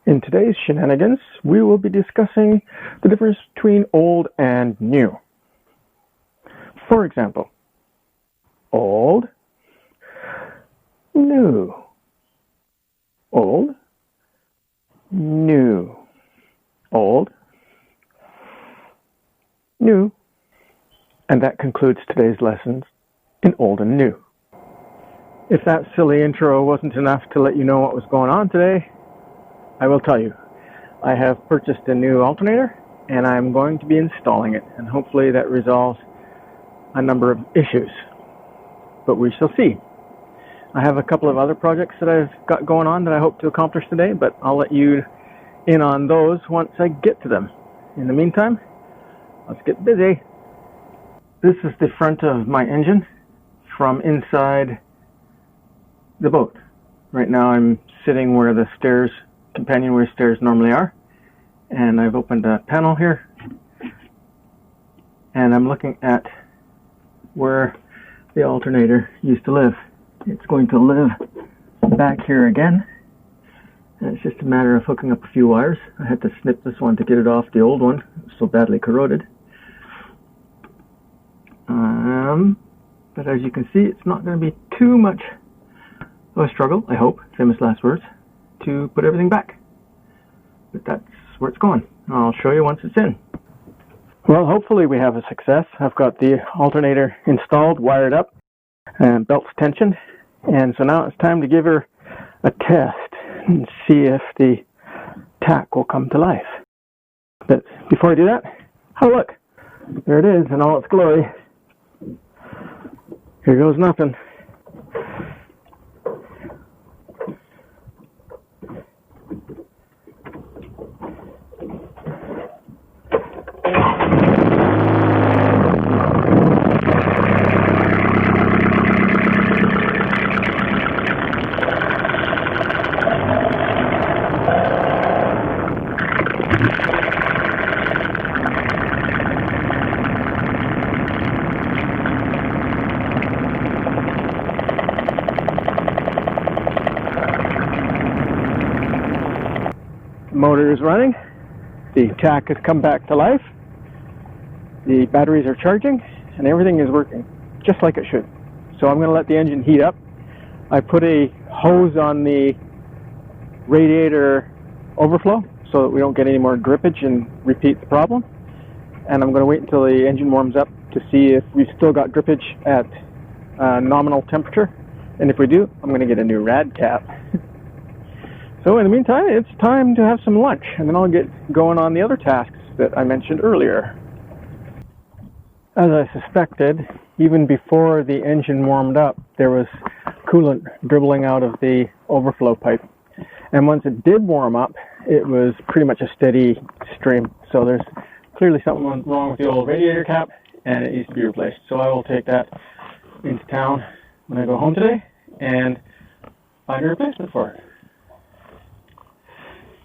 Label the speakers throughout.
Speaker 1: In today's shenanigans, we will be discussing the difference between old and new. For example, old, new, old, new, old, new. And that concludes today's lessons in old and new. If that silly intro wasn't enough to let you know what was going on today, I will tell you. I have purchased a new alternator and I'm going to be installing it, and hopefully that resolves a number of issues, but we shall see. I have a couple of other projects that I've got going on that I hope to accomplish today, but I'll let you in on those once I get to them. In the meantime, let's get busy. This is the front of my engine from inside the boat. Right now I'm sitting where the companionway stairs normally are, and I've opened a panel here and I'm looking at where the alternator used to live. It's going to live back here again, and it's just a matter of hooking up a few wires. I had to snip this one to get it off the old one. It was so badly corroded. But as you can see, it's not going to be too much of a struggle, I hope, famous last words, to put everything back. But that's where it's going. I'll show you once it's in. Well, hopefully we have a success. I've got the alternator installed, wired up, and belts tensioned. And so now it's time to give her a test and see if the tack will come to life. But before I do that, oh look, there it is in all its glory. Here goes nothing. Motor is running, the tack has come back to life, the batteries are charging, and everything is working just like it should. So I'm going to let the engine heat up. I put a hose on the radiator overflow so that we don't get any more drippage and repeat the problem. And I'm going to wait until the engine warms up to see if we've still got drippage at nominal temperature. And if we do, I'm going to get a new rad cap. So in the meantime, it's time to have some lunch, and then I'll get going on the other tasks that I mentioned earlier. As I suspected, even before the engine warmed up, there was coolant dribbling out of the overflow pipe. And once it did warm up, it was pretty much a steady stream. So there's clearly something wrong with the old radiator cap, and it needs to be replaced. So I will take that into town when I go home today and find a replacement for it.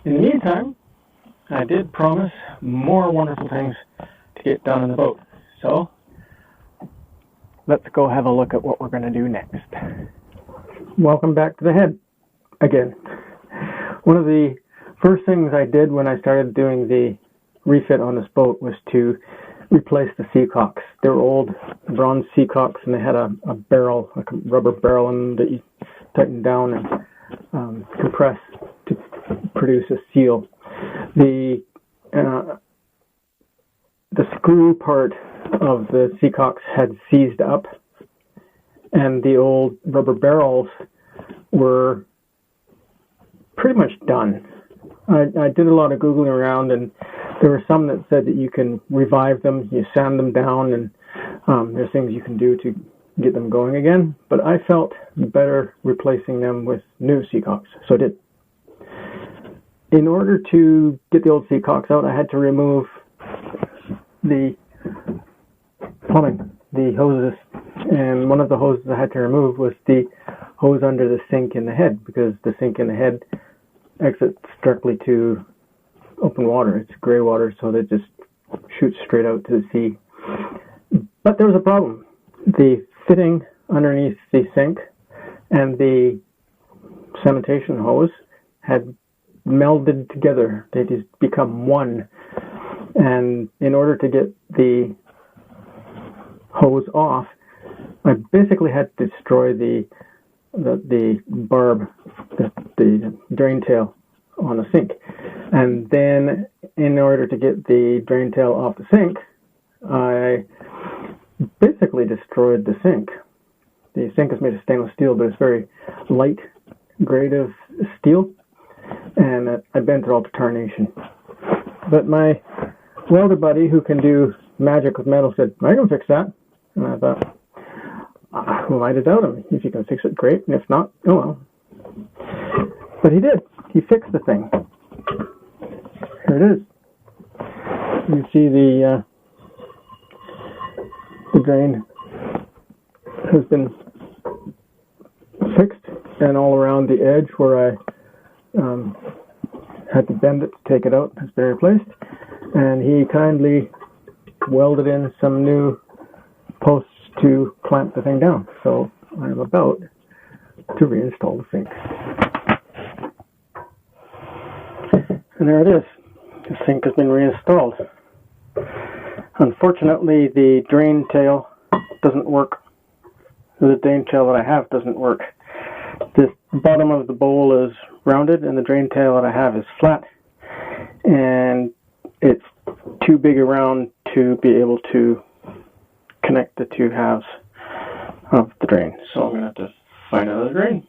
Speaker 1: In the meantime, I did promise more wonderful things to get done in the boat. So, let's go have a look at what we're going to do next. Welcome back to the head again. One of the first things I did when I started doing the refit on this boat was to replace the seacocks. They were old bronze seacocks, and they had a barrel, like a rubber barrel, and that you tighten down and compress to produce a seal. The screw part of the seacocks had seized up, and the old rubber barrels were pretty much done. I did a lot of Googling around, and there were some that said that you can revive them, you sand them down, and there's things you can do to get them going again, but I felt better replacing them with new seacocks, so I did. In order to get the old seacocks out, I had to remove the plumbing, the hoses, and one of the hoses I had to remove was the hose under the sink in the head, because the sink in the head exits directly to open water. It's gray water, so that just shoots straight out to the sea. But there was a problem. The fitting underneath the sink and the cementation hose had melded together. They just become one. And in order to get the hose off, I basically had to destroy the barb, the drain tail on the sink. And then in order to get the drain tail off the sink, I basically destroyed the sink. The sink is made of stainless steel, but it's very light grade of steel, and I bent it all to tarnation. But my welder buddy, who can do magic with metal, said, I can fix that. And I thought, who am I to doubt him? If you can fix it, great. And if not, oh well. But he did. He fixed the thing. Here it is. You see the drain has been fixed, and all around the edge where I had to bend it to take it out has been replaced. And he kindly welded in some new posts to clamp the thing down. So I'm about to reinstall the sink. And there it is. The sink has been reinstalled. Unfortunately, the drain tail doesn't work. The drain tail that I have doesn't work. The bottom of the bowl is rounded and the drain tail that I have is flat. And it's too big around to be able to connect the two halves of the drain. So I'm going to have to find another drain.